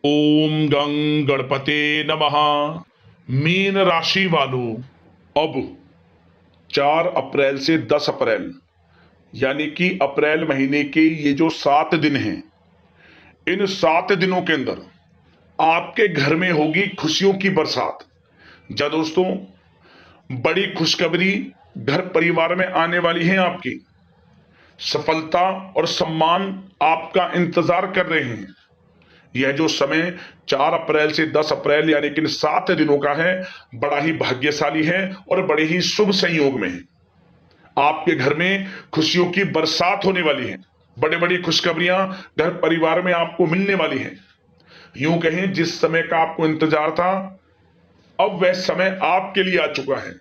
ओम गं गणपते नमः। मीन राशि वालों, अब 4 अप्रैल से 10 अप्रैल यानी कि अप्रैल महीने के ये जो 7 दिन हैं, इन 7 दिनों के अंदर आपके घर में होगी खुशियों की बरसात। जा दोस्तों, बड़ी खुशखबरी घर परिवार में आने वाली है। आपकी सफलता और सम्मान आपका इंतजार कर रहे हैं। यह जो समय 4 अप्रैल से 10 अप्रैल यानी कि इन 7 दिनों का है, बड़ा ही भाग्यशाली है और बड़े ही शुभ संयोग में है। आपके घर में खुशियों की बरसात होने वाली है। बड़ी बड़ी खुशखबरियां घर परिवार में आपको मिलने वाली हैं। यूं कहें, जिस समय का आपको इंतजार था, अब वह समय आपके लिए आ चुका है।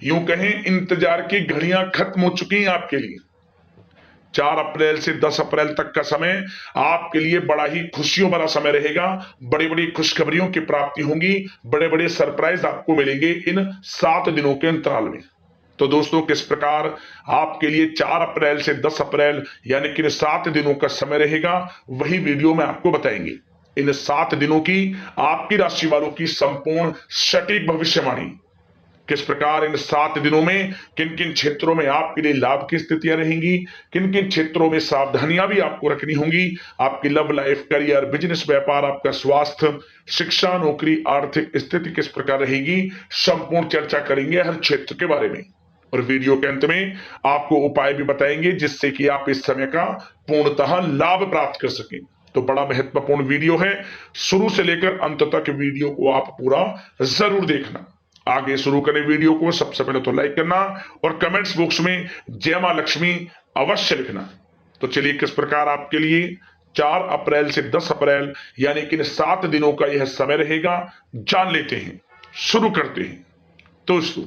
यूं कहें, इंतजार की घड़ियां खत्म हो चुकी हैं आपके लिए। 4 अप्रैल से 10 अप्रैल तक का समय आपके लिए बड़ा ही खुशियों भरा समय रहेगा। बड़ी बड़ी खुशखबरियों की प्राप्ति होगी, बड़े बड़े सरप्राइज आपको मिलेंगे इन 7 दिनों के अंतराल में। तो दोस्तों, किस प्रकार आपके लिए 4 अप्रैल से 10 अप्रैल यानी कि 7 दिनों का समय रहेगा, वही वीडियो में आपको बताएंगे। इन 7 दिनों की आपकी राशि वालों की संपूर्ण सटीक भविष्यवाणी, किस प्रकार इन 7 दिनों में किन किन क्षेत्रों में आपके लिए लाभ की स्थितियां रहेंगी, किन किन क्षेत्रों में सावधानियां भी आपको रखनी होंगी। आपकी लव लाइफ, करियर, बिजनेस, व्यापार, आपका स्वास्थ्य, शिक्षा, नौकरी, आर्थिक स्थिति किस प्रकार रहेगी, संपूर्ण चर्चा करेंगे हर क्षेत्र के बारे में। और वीडियो के अंत में आपको उपाय भी बताएंगे जिससे कि आप इस समय का पूर्णतः लाभ प्राप्त कर सकें। तो बड़ा महत्वपूर्ण वीडियो है, शुरू से लेकर अंत तक वीडियो को आप पूरा जरूर देखना। आगे शुरू करें वीडियो को, सबसे पहले तो लाइक करना और कमेंट्स बॉक्स में जय मां लक्ष्मी अवश्य लिखना। तो चलिए, किस प्रकार आपके लिए 4 अप्रैल से 10 अप्रैल यानी कि 7 दिनों का यह समय रहेगा, जान लेते हैं, शुरू करते हैं। दोस्तों,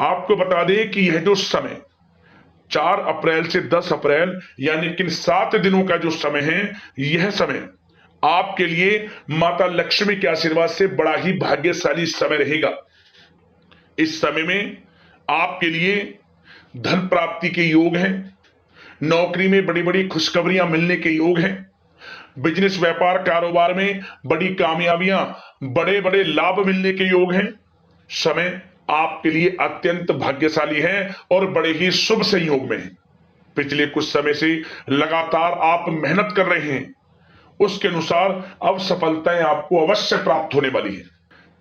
आपको बता दें कि यह जो समय 4 अप्रैल से 10 अप्रैल यानी कि 7 दिनों का जो समय है, यह समय आपके लिए माता लक्ष्मी के आशीर्वाद से बड़ा ही भाग्यशाली समय रहेगा। इस समय में आपके लिए धन प्राप्ति के योग हैं, नौकरी में बड़ी बड़ी खुशखबरियां मिलने के योग हैं, बिजनेस, व्यापार, कारोबार में बड़ी कामयाबियां, बड़े बड़े लाभ मिलने के योग हैं। समय आपके लिए अत्यंत भाग्यशाली है और बड़े ही शुभ संयोग में है। पिछले कुछ समय से लगातार आप मेहनत कर रहे हैं, उसके अनुसार अब सफलताएं आपको अवश्य प्राप्त होने वाली है।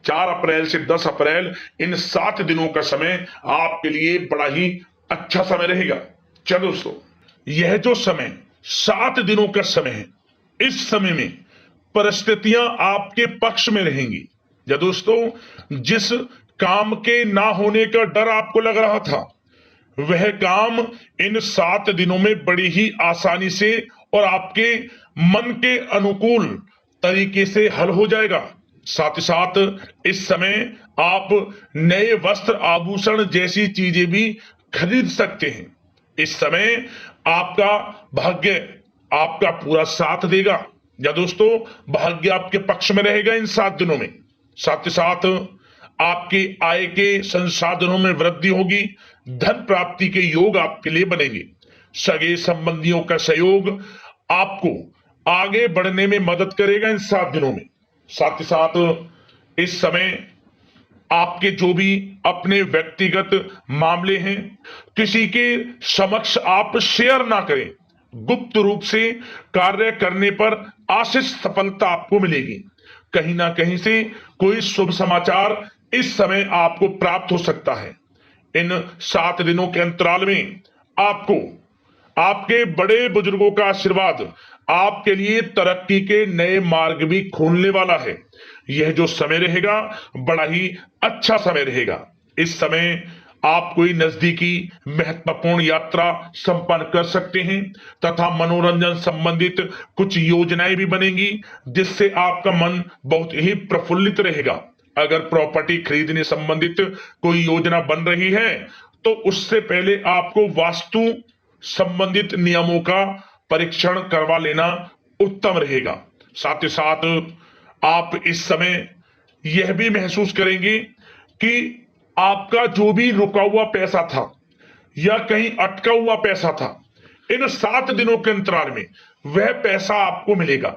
4 अप्रैल से 10 अप्रैल इन 7 दिनों का समय आपके लिए बड़ा ही अच्छा समय रहेगा। चलो दोस्तों, यह जो समय 7 दिनों का समय है, इस समय में परिस्थितियां आपके पक्ष में रहेंगी। या दोस्तों, जिस काम के ना होने का डर आपको लग रहा था, वह काम इन 7 दिनों में बड़ी ही आसानी से और आपके मन के अनुकूल तरीके से हल हो जाएगा। साथ ही साथ इस समय आप नए वस्त्र, आभूषण जैसी चीजें भी खरीद सकते हैं। इस समय आपका भाग्य आपका पूरा साथ देगा। या दोस्तों, भाग्य आपके पक्ष में रहेगा इन 7 दिनों में। साथ ही साथ आपकी आय के संसाधनों में वृद्धि होगी, धन प्राप्ति के योग आपके लिए बनेंगे। सगे संबंधियों का सहयोग आपको आगे बढ़ने में मदद करेगा इन 7 दिनों में। साथ ही साथ इस समय आपके जो भी अपने व्यक्तिगत मामले हैं, किसी के समक्ष आप शेयर ना करें। गुप्त रूप से कार्य करने पर आशीष सफलता आपको मिलेगी। कहीं ना कहीं से कोई शुभ समाचार इस समय आपको प्राप्त हो सकता है। इन 7 दिनों के अंतराल में आपको आपके बड़े बुजुर्गों का आशीर्वाद आपके लिए तरक्की के नए मार्ग भी खोलने वाला है। यह जो समय रहेगा, बड़ा ही अच्छा समय रहेगा। इस समय आप कोई नजदीकी महत्वपूर्ण यात्रा संपन्न कर सकते हैं तथा मनोरंजन संबंधित कुछ योजनाएं भी बनेंगी, जिससे आपका मन बहुत ही प्रफुल्लित रहेगा। अगर प्रॉपर्टी खरीदने संबंधित कोई योजना बन रही है, तो उससे पहले आपको वास्तु संबंधित नियमों का परीक्षण करवा लेना उत्तम रहेगा। साथ ही साथ आप इस समय यह भी महसूस करेंगे कि आपका जो भी रुका हुआ पैसा था या कहीं अटका हुआ पैसा था, इन 7 दिनों के अंतराल में वह पैसा आपको मिलेगा।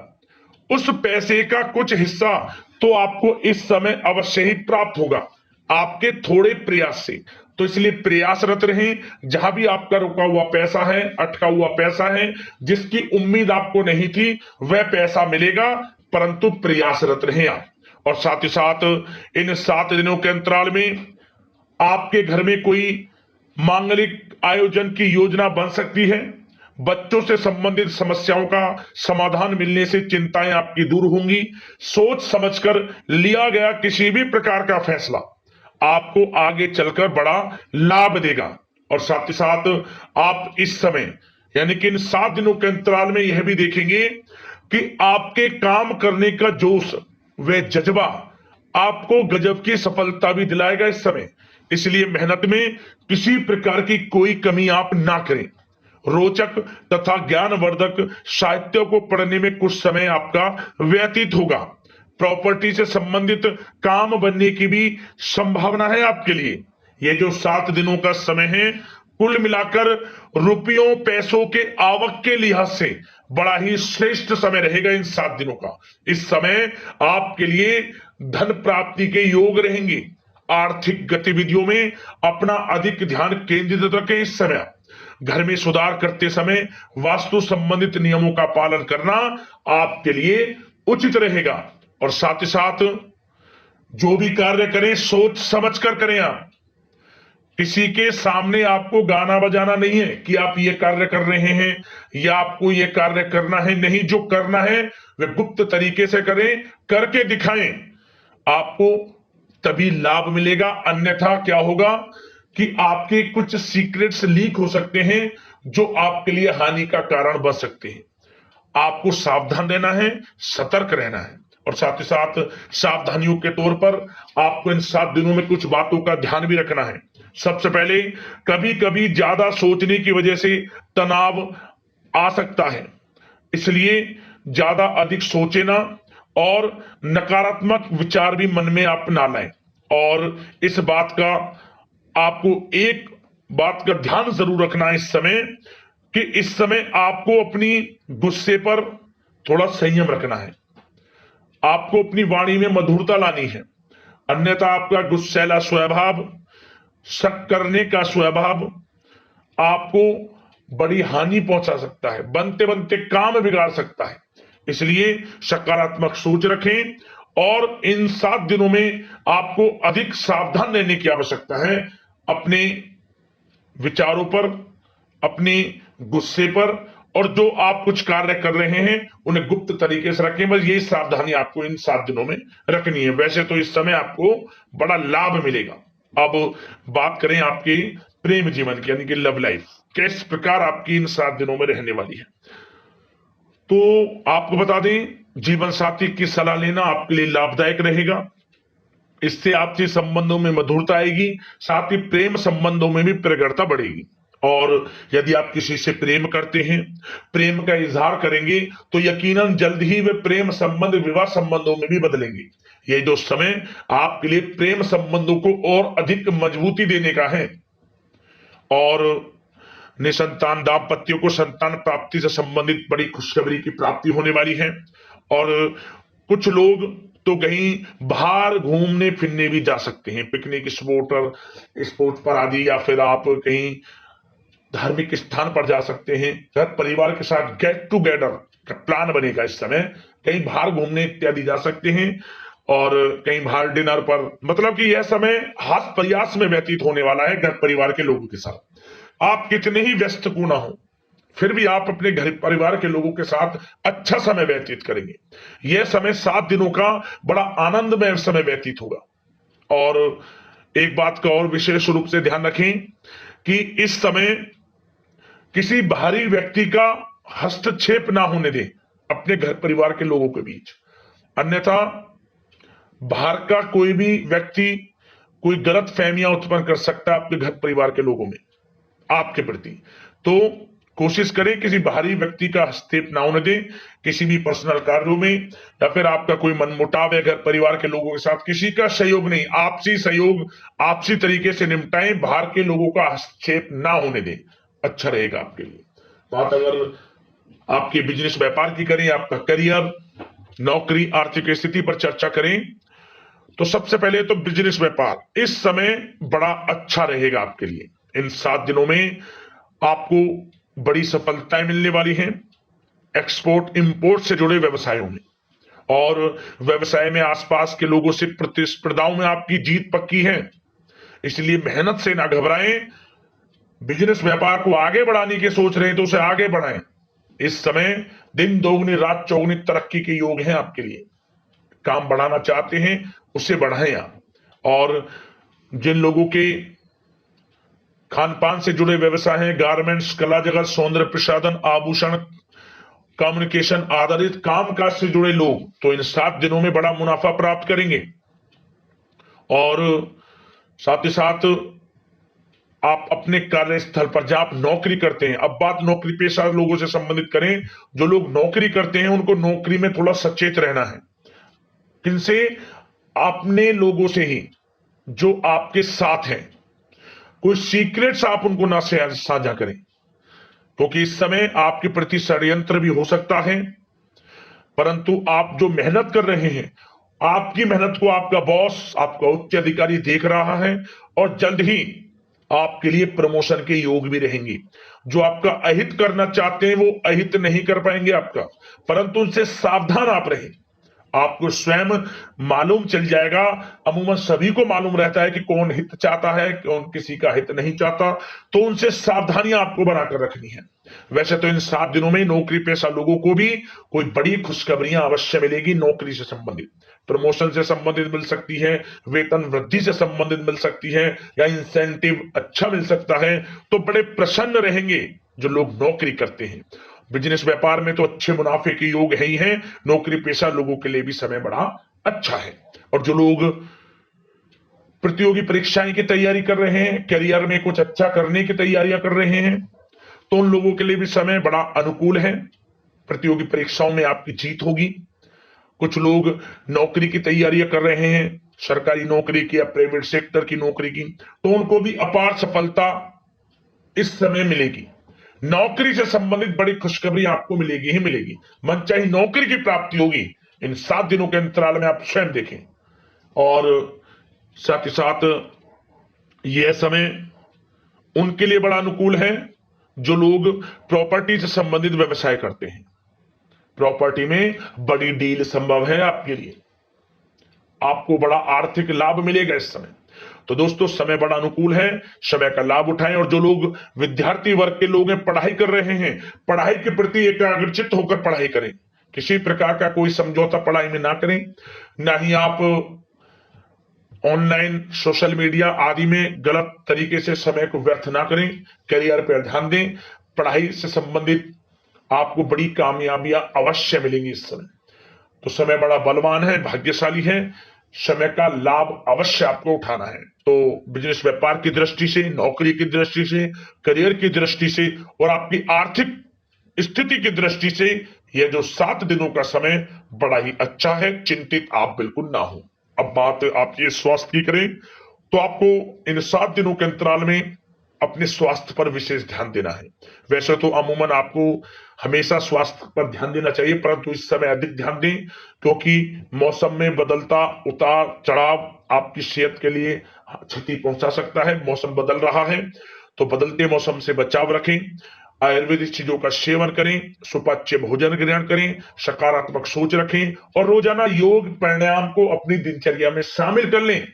उस पैसे का कुछ हिस्सा तो आपको इस समय अवश्य ही प्राप्त होगा आपके थोड़े प्रयास से। तो इसलिए प्रयासरत रहें। जहां भी आपका रुका हुआ पैसा है, अटका हुआ पैसा है, जिसकी उम्मीद आपको नहीं थी, वह पैसा मिलेगा, परंतु प्रयासरत रहें आप। और साथ ही साथ इन 7 दिनों के अंतराल में आपके घर में कोई मांगलिक आयोजन की योजना बन सकती है। बच्चों से संबंधित समस्याओं का समाधान मिलने से चिंताएं आपकी दूर होंगी। सोच समझकर लिया गया किसी भी प्रकार का फैसला आपको आगे चलकर बड़ा लाभ देगा। और साथ ही साथ आप इस समय यानी कि इन 7 दिनों के अंतराल में यह भी देखेंगे कि आपके काम करने का जोश व जज्बा आपको गजब की सफलता भी दिलाएगा इस समय। इसलिए मेहनत में किसी प्रकार की कोई कमी आप ना करें। रोचक तथा ज्ञानवर्धक साहित्य को पढ़ने में कुछ समय आपका व्यतीत होगा। प्रॉपर्टी से संबंधित काम बनने की भी संभावना है आपके लिए। ये जो 7 दिनों का समय है, कुल मिलाकर रुपयों पैसों के आवक के लिहाज से बड़ा ही श्रेष्ठ समय रहेगा इन 7 दिनों का। इस समय आपके लिए धन प्राप्ति के योग रहेंगे। आर्थिक गतिविधियों में अपना अधिक ध्यान केंद्रित रखें इस समय। घर में सुधार करते समय वास्तु संबंधित नियमों का पालन करना आपके लिए उचित रहेगा। और साथ ही साथ जो भी कार्य करें सोच समझ कर करें आप। किसी के सामने आपको गाना बजाना नहीं है कि आप ये कार्य कर रहे हैं या आपको ये कार्य करना है। नहीं, जो करना है वह गुप्त तरीके से करें, करके दिखाएं। आपको तभी लाभ मिलेगा, अन्यथा क्या होगा कि आपके कुछ सीक्रेट्स लीक हो सकते हैं जो आपके लिए हानि का कारण बन सकते हैं। आपको सावधान रहना है, सतर्क रहना है। और साथ ही साथ सावधानियों के तौर पर आपको इन 7 दिनों में कुछ बातों का ध्यान भी रखना है। सबसे पहले, कभी कभी ज्यादा सोचने की वजह से तनाव आ सकता है, इसलिए ज्यादा अधिक सोचे ना और नकारात्मक विचार भी मन में आप ना लाएं। और इस बात का आपको एक बात का ध्यान जरूर रखना है इस समय कि इस समय आपको अपनी गुस्से पर थोड़ा संयम रखना है। आपको अपनी वाणी में मधुरता लानी है, अन्यथा आपका गुस्सैला स्वभाव, शक करने का स्वभाव आपको बड़ी हानि पहुंचा सकता है, बनते बनते काम बिगाड़ सकता है। इसलिए सकारात्मक सोच रखें और इन 7 दिनों में आपको अधिक सावधान रहने की आवश्यकता है। अपने विचारों पर, अपने गुस्से पर, और जो आप कुछ कार्य कर रहे हैं उन्हें गुप्त तरीके से रखें। बस यही सावधानी आपको इन 7 दिनों में रखनी है। वैसे तो इस समय आपको बड़ा लाभ मिलेगा। अब बात करें आपके प्रेम जीवन की, यानी कि लव लाइफ किस प्रकार आपकी इन 7 दिनों में रहने वाली है। तो आपको बता दें, जीवन साथी की सलाह लेना आपके लिए लाभदायक रहेगा। इससे आपसी संबंधों में मधुरता आएगी, साथ ही प्रेम संबंधों में भी प्रगाढ़ता बढ़ेगी। और यदि आप किसी से प्रेम करते हैं, प्रेम का इजहार करेंगे, तो यकीनन जल्द ही वे प्रेम संबंध विवाह संबंधों में भी बदलेंगे। ये जो समय आपके लिए प्रेम संबंधों को और अधिक मजबूती देने का है। और निसंतान दाम्पत्यों को संतान प्राप्ति से संबंधित बड़ी खुशखबरी की प्राप्ति होने वाली है। और कुछ लोग तो कहीं बाहर घूमने फिरने भी जा सकते हैं, पिकनिक स्पॉट पर आदि, या फिर आप कहीं धार्मिक स्थान पर जा सकते हैं। घर परिवार के साथ गेट टुगेदर का प्लान बनेगा इस समय। कहीं बाहर घूमने इत्यादि जा सकते हैं और कहीं बाहर डिनर पर, मतलब कि यह समय हास प्रयास में व्यतीत होने वाला है घर परिवार के लोगों के साथ। आप कितने ही व्यस्त क्यों ना हो, फिर भी आप अपने घर परिवार के लोगों के साथ अच्छा समय व्यतीत करेंगे। यह समय 7 दिनों का बड़ा आनंदमय समय व्यतीत होगा। और एक बात का और विशेष रूप से ध्यान रखें कि इस समय किसी बाहरी व्यक्ति का हस्तक्षेप ना होने दें अपने घर परिवार के लोगों के बीच, अन्यथा बाहर का कोई भी व्यक्ति कोई गलत फहमियां उत्पन्न कर सकता है आपके घर परिवार के लोगों में आपके प्रति। तो कोशिश करें किसी बाहरी व्यक्ति का हस्तक्षेप ना होने दें किसी भी पर्सनल कार्यों में, या फिर आपका कोई मनमुटाव है घर परिवार के लोगों के साथ, किसी का सहयोग नहीं, आपसी सहयोग आपसी तरीके से निपटाएं, बाहर के लोगों का हस्तक्षेप ना होने दें, अच्छा रहेगा आपके लिए। बात अगर आपके बिजनेस व्यापार की करें, आपका करियर, नौकरी आर्थिक स्थिति पर चर्चा करें तो सबसे पहले तो बिजनेस व्यापार इस समय बड़ा अच्छा रहेगा आपके लिए। इन 7 दिनों में आपको बड़ी सफलताएं मिलने वाली हैं एक्सपोर्ट इंपोर्ट से जुड़े व्यवसायों में, और व्यवसाय में आसपास के लोगों से प्रतिस्पर्धाओं में आपकी जीत पक्की है, इसलिए मेहनत से ना घबराएं। बिजनेस व्यापार को आगे बढ़ाने की सोच रहे हैं तो उसे आगे बढ़ाएं। इस समय दिन दोगुनी रात चौगुनी तरक्की के योग हैं आपके लिए। काम बढ़ाना चाहते हैं उसे बढ़ाएं आप। और जिन लोगों के खान पान से जुड़े व्यवसाय हैं, गारमेंट्स, कला जगत, सौंदर्य प्रसाधन, आभूषण, कम्युनिकेशन आधारित कामकाज से जुड़े लोग तो इन 7 दिनों में बड़ा मुनाफा प्राप्त करेंगे। और साथ ही साथ आप अपने कार्यस्थल पर जहां आप नौकरी करते हैं, अब बात नौकरी पेशा लोगों से संबंधित करें, जो लोग नौकरी करते हैं उनको नौकरी में थोड़ा सचेत रहना है। किनसे? अपने लोगों से ही जो आपके साथ हैं। कोई सीक्रेट्स आप उनको ना साझा करें, क्योंकि इस समय आपके प्रति षड्यंत्र भी हो सकता है। परंतु आप जो मेहनत कर रहे हैं, आपकी मेहनत को आपका बॉस, आपका उच्च अधिकारी देख रहा है, और जल्द ही आपके लिए प्रमोशन के योग भी रहेंगे। जो आपका अहित करना चाहते हैं वो अहित नहीं कर पाएंगे आपका, परंतु उनसे सावधान आप रहें। आपको स्वयं मालूम चल जाएगा। अमूमन सभी को मालूम रहता है कि कौन हित चाहता है, कौन किसी का हित नहीं चाहता, तो उनसे सावधानियां आपको बनाकर रखनी है। वैसे तो इन 7 दिनों में नौकरी पेशा लोगों को भी कोई बड़ी खुशखबरियां अवश्य मिलेगी। नौकरी से संबंधित, प्रमोशन से संबंधित मिल सकती है, वेतन वृद्धि से संबंधित मिल सकती है, या इंसेंटिव अच्छा मिल सकता है। तो बड़े प्रसन्न रहेंगे जो लोग नौकरी करते हैं। बिजनेस व्यापार में तो अच्छे मुनाफे के योग है ही हैं। नौकरी पेशा लोगों के लिए भी समय बड़ा अच्छा है। और जो लोग प्रतियोगी परीक्षाएं की तैयारी कर रहे हैं, करियर में कुछ अच्छा करने की तैयारियां कर रहे हैं, तो उन लोगों के लिए भी समय बड़ा अनुकूल है। प्रतियोगी परीक्षाओं में आपकी जीत होगी। कुछ लोग नौकरी की तैयारियां कर रहे हैं, सरकारी नौकरी की या प्राइवेट सेक्टर की नौकरी की, तो उनको भी अपार सफलता इस समय मिलेगी। नौकरी से संबंधित बड़ी खुशखबरी आपको मिलेगी ही मिलेगी। मनचाही नौकरी की प्राप्ति होगी इन 7 दिनों के अंतराल में, आप स्वयं देखें। और साथ ही साथ यह समय उनके लिए बड़ा अनुकूल है जो लोग प्रॉपर्टी से संबंधित व्यवसाय करते हैं। प्रॉपर्टी में बड़ी डील संभव है आपके लिए, आपको बड़ा आर्थिक लाभ मिलेगा इस समय। तो दोस्तों समय बड़ा अनुकूल है, समय का लाभ उठाएं। और जो लोग विद्यार्थी वर्ग के लोग हैं, पढ़ाई कर रहे हैं, पढ़ाई के प्रति एकाग्रचित्त होकर पढ़ाई करें। किसी प्रकार का कोई समझौता पढ़ाई में ना करें, ना ही आप ऑनलाइन सोशल मीडिया आदि में गलत तरीके से समय को व्यर्थ ना करें। करियर पर ध्यान दें। पढ़ाई से संबंधित आपको बड़ी कामयाबियां अवश्य मिलेंगी इस समय। तो समय बड़ा बलवान है, भाग्यशाली है। समय का लाभ अवश्य आपको उठाना है। तो बिजनेस व्यापार की दृष्टि से, नौकरी की दृष्टि से, करियर की दृष्टि से और आपकी आर्थिक स्थिति की दृष्टि से यह जो 7 दिनों का समय बड़ा ही अच्छा है। चिंतित आप बिल्कुल ना हो। अब बात आपके स्वास्थ्य की करें तो आपको इन 7 दिनों के अंतराल में अपने स्वास्थ्य पर विशेष ध्यान देना है। वैसे तो अमूमन आपको हमेशा स्वास्थ्य पर ध्यान देना चाहिए, परंतु इस समय अधिक ध्यान दें, क्योंकि मौसम में बदलता उतार चढ़ाव आपकी सेहत के लिए क्षति पहुंचा सकता है। मौसम बदल रहा है, तो बदलते मौसम से बचाव रखें। आयुर्वेदिक चीजों का सेवन करें, सुपाच्य भोजन ग्रहण करें, सकारात्मक सोच रखें और रोजाना योग प्राणायाम को अपनी दिनचर्या में शामिल कर लें।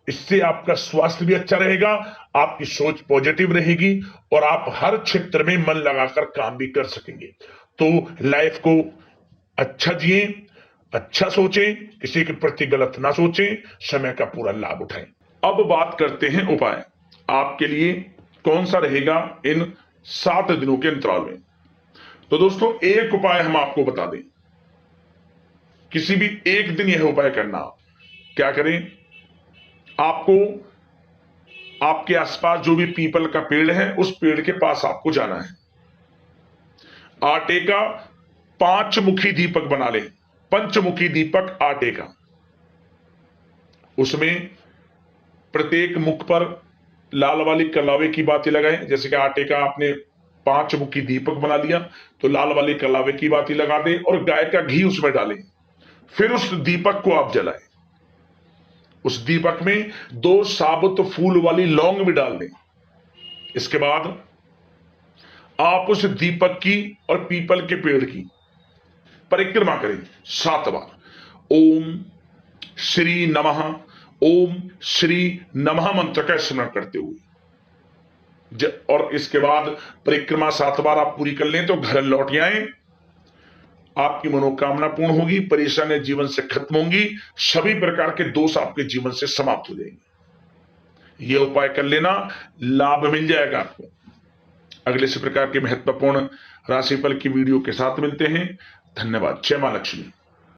इससे आपका स्वास्थ्य भी अच्छा रहेगा, आपकी सोच पॉजिटिव रहेगी और आप हर क्षेत्र में मन लगाकर काम भी कर सकेंगे। तो लाइफ को अच्छा जिए, अच्छा सोचें, किसी के प्रति गलत ना सोचें, समय का पूरा लाभ उठाएं। अब बात करते हैं उपाय आपके लिए कौन सा रहेगा इन 7 दिनों के अंतराल में। तो दोस्तों एक उपाय हम आपको बता दें, किसी भी एक दिन यह उपाय करना। क्या करें? आपको आपके आसपास जो भी पीपल का पेड़ है उस पेड़ के पास आपको जाना है। आटे का 5 मुखी दीपक बना लें, पंचमुखी दीपक आटे का। उसमें प्रत्येक मुख पर लाल वाली कलावे की बाती लगाएं। जैसे कि आटे का आपने 5 मुखी दीपक बना लिया, तो लाल वाली कलावे की बाती लगा दें और गाय का घी उसमें डालें। फिर उस दीपक को आप जलाएं। उस दीपक में 2 साबुत फूल वाली लौंग भी डाल दें। इसके बाद आप उस दीपक की और पीपल के पेड़ की परिक्रमा करें 7 बार। ओम श्री नमः, ओम श्री नमः मंत्र का स्मरण करते हुए और इसके बाद परिक्रमा 7 बार आप पूरी कर लें तो घर लौट आए। आपकी मनोकामना पूर्ण होगी, परेशानियां जीवन से खत्म होंगी, सभी प्रकार के दोष आपके जीवन से समाप्त हो जाएंगे। यह उपाय कर लेना, लाभ मिल जाएगा आपको। अगले इसी प्रकार के महत्वपूर्ण राशिफल की वीडियो के साथ मिलते हैं। धन्यवाद। जय मां लक्ष्मी।